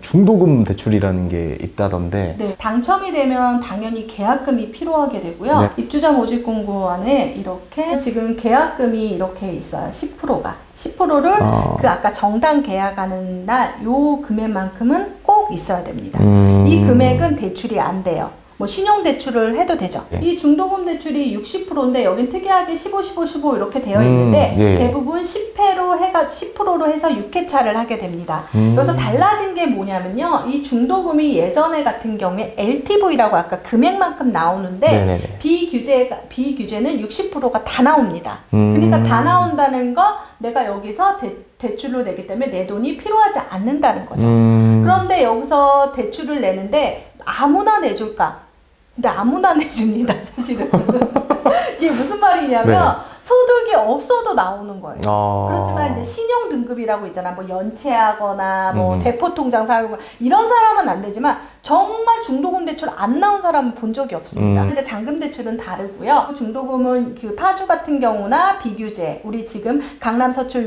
중도금 대출이라는 게 있다던데. 네, 당첨이 되면 당연히 계약금이 필요하게 되고요. 네. 입주자 모집 공고안에 이렇게 지금 계약금이 이렇게 있어요. 10%가. 10%를 그 아까 정당 계약하는 날 요 금액만큼은 꼭 있어야 됩니다. 이 금액은 대출이 안 돼요. 뭐 신용대출을 해도 되죠. 네. 이 중도금 대출이 60%인데 여긴 특이하게 15, 15, 15 이렇게 되어 있는데 예. 대부분 10%로 해서 6회차를 하게 됩니다. 그래서 달라진 게 뭐냐면요. 이 중도금이 예전에 같은 경우에 LTV라고 아까 금액만큼 나오는데 네네네. 비규제는 60%가 다 나옵니다. 그러니까 다 나온다는 거 내가 여기서 대출로 내기 때문에 내 돈이 필요하지 않는다는 거죠. 그런데 여기서 대출을 내는데 아무나 내줄까? 근데 아무나 내줍니다, 사실은. 이게 무슨 말이냐면 네. 소득이 없어도 나오는 거예요. 그렇지만 이제 신용 등급이라고 있잖아. 뭐 연체하거나 뭐 대포통장 사용하고 이런 사람은 안 되지만 정말 중도금 대출 안 나온 사람은 본 적이 없습니다. 근데 잔금 대출은 다르고요. 중도금은 그 파주 같은 경우나 비규제, 우리 지금 강남 서출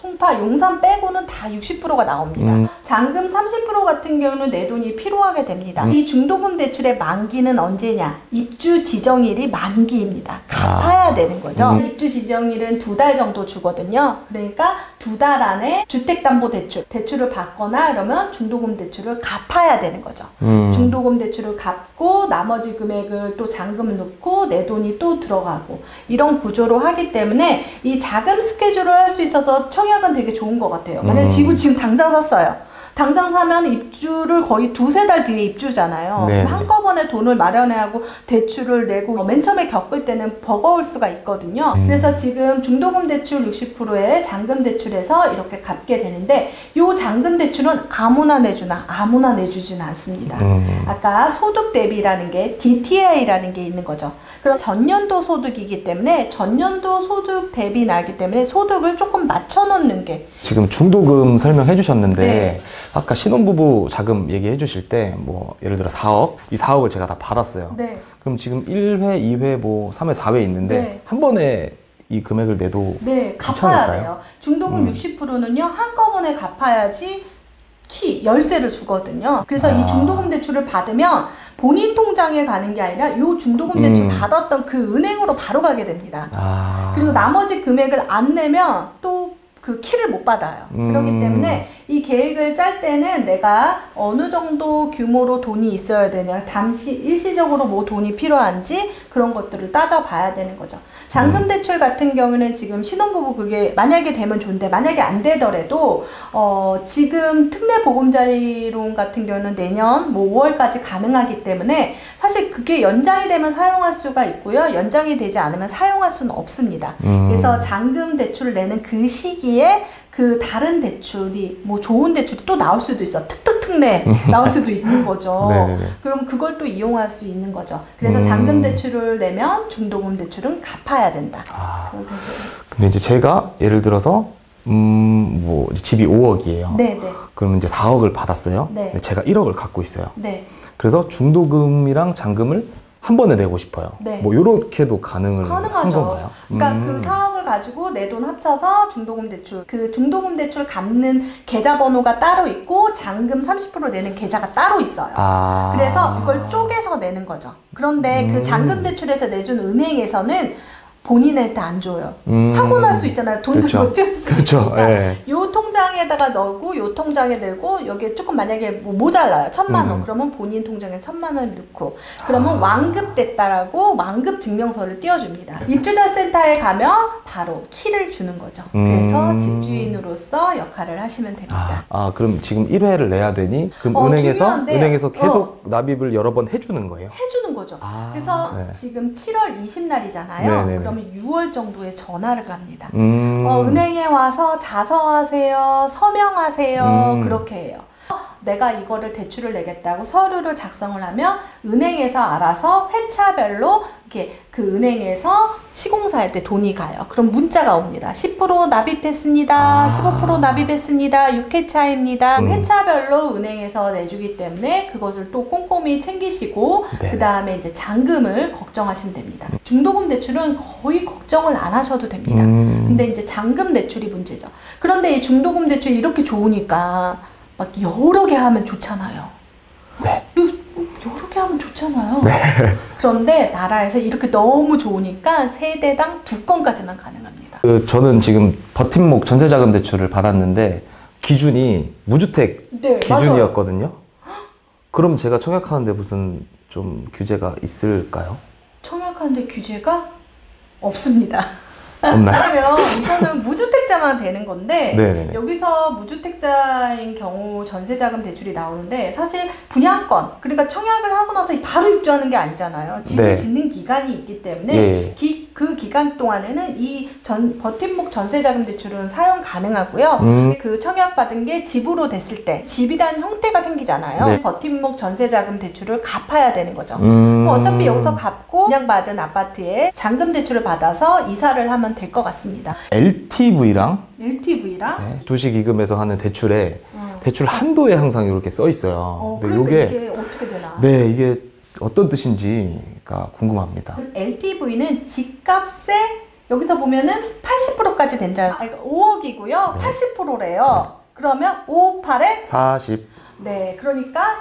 송파 용산 빼고는 다 60%가 나옵니다. 잔금 30% 같은 경우는 내 돈이 필요하게 됩니다. 이 중도금 대출의 만기는 언제냐? 입주 지정일이 만기입니다. 갚아야 되는 거죠. 입주 지정일은 2달 정도 주거든요. 그러니까 2달 안에 주택담보대출을 받거나 그러면 중도금 대출을 갚아야 되는 거죠. 중도금 대출을 갚고 나머지 금액을 또 잔금을 넣고 내 돈이 또 들어가고 이런 구조로 하기 때문에 이 자금 스케줄을 할 수 있어서 청약은 되게 좋은 것 같아요. 만약에 지금 당장 샀어요. 당장 사면 입주를 거의 2-3달 뒤에 입주잖아요. 네. 한꺼번에 돈을 마련하고 대출을 내고 맨 처음에 겪을 때는 버거울 수가 있거든요. 그래서 지금 중도금 대출 60%에 잔금 대출에서 이렇게 갚게 되는데 이 잔금 대출은 아무나 내주지는 않습니다. 아까 소득 대비라는 게 DTI라는 게 있는 거죠. 그럼 전년도 소득이기 때문에 전년도 소득 대비 나기 때문에 소득을 조금 맞춰놓는 게 지금 중도금 설명해 주셨는데 네. 아까 신혼부부 자금 얘기해 주실 때 뭐 예를 들어 4억 이 4억을 제가 다 받았어요. 네. 그럼 지금 1회, 2회, 뭐 3회, 4회 있는데 네. 한 번에 이 금액을 내도 네, 갚아야 돼요. 중도금 60%는요 한꺼번에 갚아야지 열세를 주거든요. 그래서 이 중도금 대출을 받으면 본인 통장에 가는 게 아니라 이 중도금 대출 받았던 그 은행으로 바로 가게 됩니다. 그리고 나머지 금액을 안 내면 또 그 키를 못 받아요. 그렇기 때문에 이 계획을 짤 때는 내가 어느 정도 규모로 돈이 있어야 되냐, 일시적으로 뭐 돈이 필요한지 그런 것들을 따져봐야 되는 거죠. 잔금 대출 같은 경우는 지금 신혼부부 그게 만약에 되면 좋은데 만약에 안 되더라도 지금 특례 보금자리론 같은 경우는 내년 뭐 5월까지 가능하기 때문에 사실 그게 연장이 되면 사용할 수가 있고요. 연장이 되지 않으면 사용할 수는 없습니다. 그래서 잔금 대출을 내는 그 시기에 그 다른 대출이 뭐 좋은 대출이 또 나올 수도 있어. 특례 나올 수도 있는 거죠. 그럼 그걸 또 이용할 수 있는 거죠. 그래서 잔금 대출을 내면 중도금 대출은 갚아야 된다. 근데 이제 제가 예를 들어서 뭐 집이 5억이에요. 네네. 그러면 이제 4억을 받았어요. 네. 근데 제가 1억을 갖고 있어요. 네. 그래서 중도금이랑 잔금을 한 번에 내고 싶어요. 네. 뭐 요렇게도 가능하죠. 한 건가요? 그러니까 그 4억을 가지고 내 돈 합쳐서 중도금 대출, 그 중도금 대출 갚는 계좌번호가 따로 있고 잔금 30% 내는 계좌가 따로 있어요. 그래서 그걸 쪼개서 내는 거죠. 그런데 그 잔금 대출에서 내준 은행에서는 본인한테 안 줘요. 사고 날 수 있잖아요. 돈을 못 줄 수 있으니까. 네. 요 통장에다가 넣고 요 통장에 넣고 여기에 조금 만약에 뭐 모자라요. 1,000만 원. 그러면 본인 통장에 1,000만 원 넣고 그러면 완급됐다라고 완급 증명서를 띄워줍니다. 입주자센터에 가면 바로 키를 주는 거죠. 그래서 집주인으로서 역할을 하시면 됩니다. 그럼 지금 1회를 내야 되니 그럼 은행에서 계속 납입을 여러 번 해주는 거예요? 해주는 거죠. 그래서 네. 지금 7월 20날이잖아요. 그럼 6월 정도에 전화를 갑니다. 은행에 와서 자서하세요, 서명하세요, 그렇게 해요. 내가 이거를 대출을 내겠다고 서류를 작성을 하면 은행에서 알아서 회차별로 이렇게 그 은행에서 시공사할 때 돈이 가요. 그럼 문자가 옵니다. 10% 납입했습니다. 15% 납입했습니다. 6회차입니다. 회차별로 은행에서 내주기 때문에 그것을 또 꼼꼼히 챙기시고 그 다음에 이제 잔금을 걱정하시면 됩니다. 중도금 대출은 거의 걱정을 안 하셔도 됩니다. 근데 이제 잔금 대출이 문제죠. 그런데 이 중도금 대출이 이렇게 좋으니까 막 여러 개 하면 좋잖아요. 네. 여러 개 하면 좋잖아요. 네. 그런데 나라에서 이렇게 너무 좋으니까 세대당 2건까지만 가능합니다. 저는 지금 버팀목 전세자금 대출을 받았는데 기준이 무주택 네, 기준이었거든요. 맞아요. 그럼 제가 청약하는데 무슨 좀 규제가 있을까요? 청약하는데 규제가 없습니다. 없나요? 그러면 이거는 무주택자만 되는 건데 네네네. 여기서 무주택자인 경우 전세자금 대출이 나오는데 사실 분양권 그러니까 청약을 하고 나서 바로 입주하는 게 아니잖아요. 집을 네. 짓는 기간이 있기 때문에 네. 그 기간 동안에는 이 버팀목 전세자금 대출은 사용 가능하고요. 그 청약받은 게 집으로 됐을 때 집이라는 형태가 생기잖아요. 네. 버팀목 전세자금 대출을 갚아야 되는 거죠. 어차피 여기서 갚고 분양받은 아파트에 잔금 대출을 받아서 이사를 하면 될 것 같습니다. LTV랑 네, 주식이금에서 하는 대출에 대출 한도에 항상 이렇게 써 있어요. 근데 이게 어떻게 되나? 네, 이게 어떤 뜻인지가 궁금합니다. LTV는 집값에 여기서 보면은 80%까지 된다. 그러니까 5억이고요. 네. 80%래요. 네. 그러면 5억 8에 40. 네, 그러니까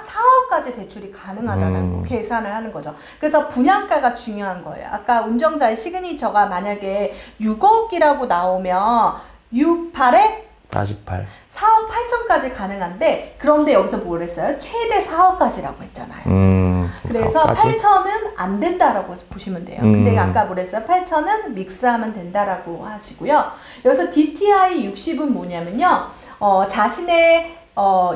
4억까지 대출이 가능하다는 계산을 하는 거죠. 그래서 분양가가 중요한 거예요. 아까 운정자의 시그니처가 만약에 6억이라고 나오면 6, 8에 48. 4억 8천까지 가능한데 그런데 여기서 뭘 했어요? 최대 4억까지라고 했잖아요. 그래서 8천은 안 된다라고 보시면 돼요. 근데 아까 뭘 했어요? 8천은 믹스하면 된다라고 하시고요. 여기서 DTI 60은 뭐냐면요. 자신의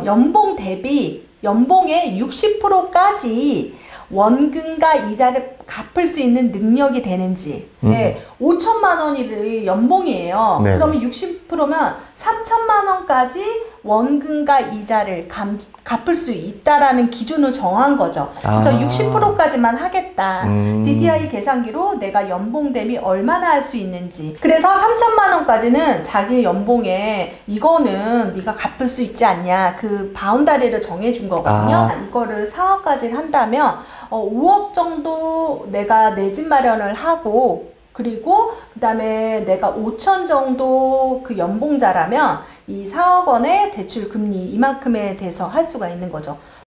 연봉 대비 연봉의 60%까지 원금과 이자를 갚을 수 있는 능력이 되는지. 네, 5천만 원이 연봉이에요. 네네. 그러면 60%면 3천만 원까지 원금과 이자를 갚을 수 있다라는 기준을 정한 거죠. 그래서 60%까지만 하겠다. DTI 계산기로 내가 연봉 대비 얼마나 할 수 있는지. 그래서 3천만 원까지는 자기 연봉에 이거는 네가 갚을 수 있지 않냐. 그 바운다리를 정해준 거거든요. 이거를 4억까지 한다면 5억 정도 내가 내 집 마련을 하고 그리고 그 다음에 내가 5천 정도 그 연봉자라면 이 4억 원의 대출 금리 이만큼에 대해서 할 수가 있는 거죠.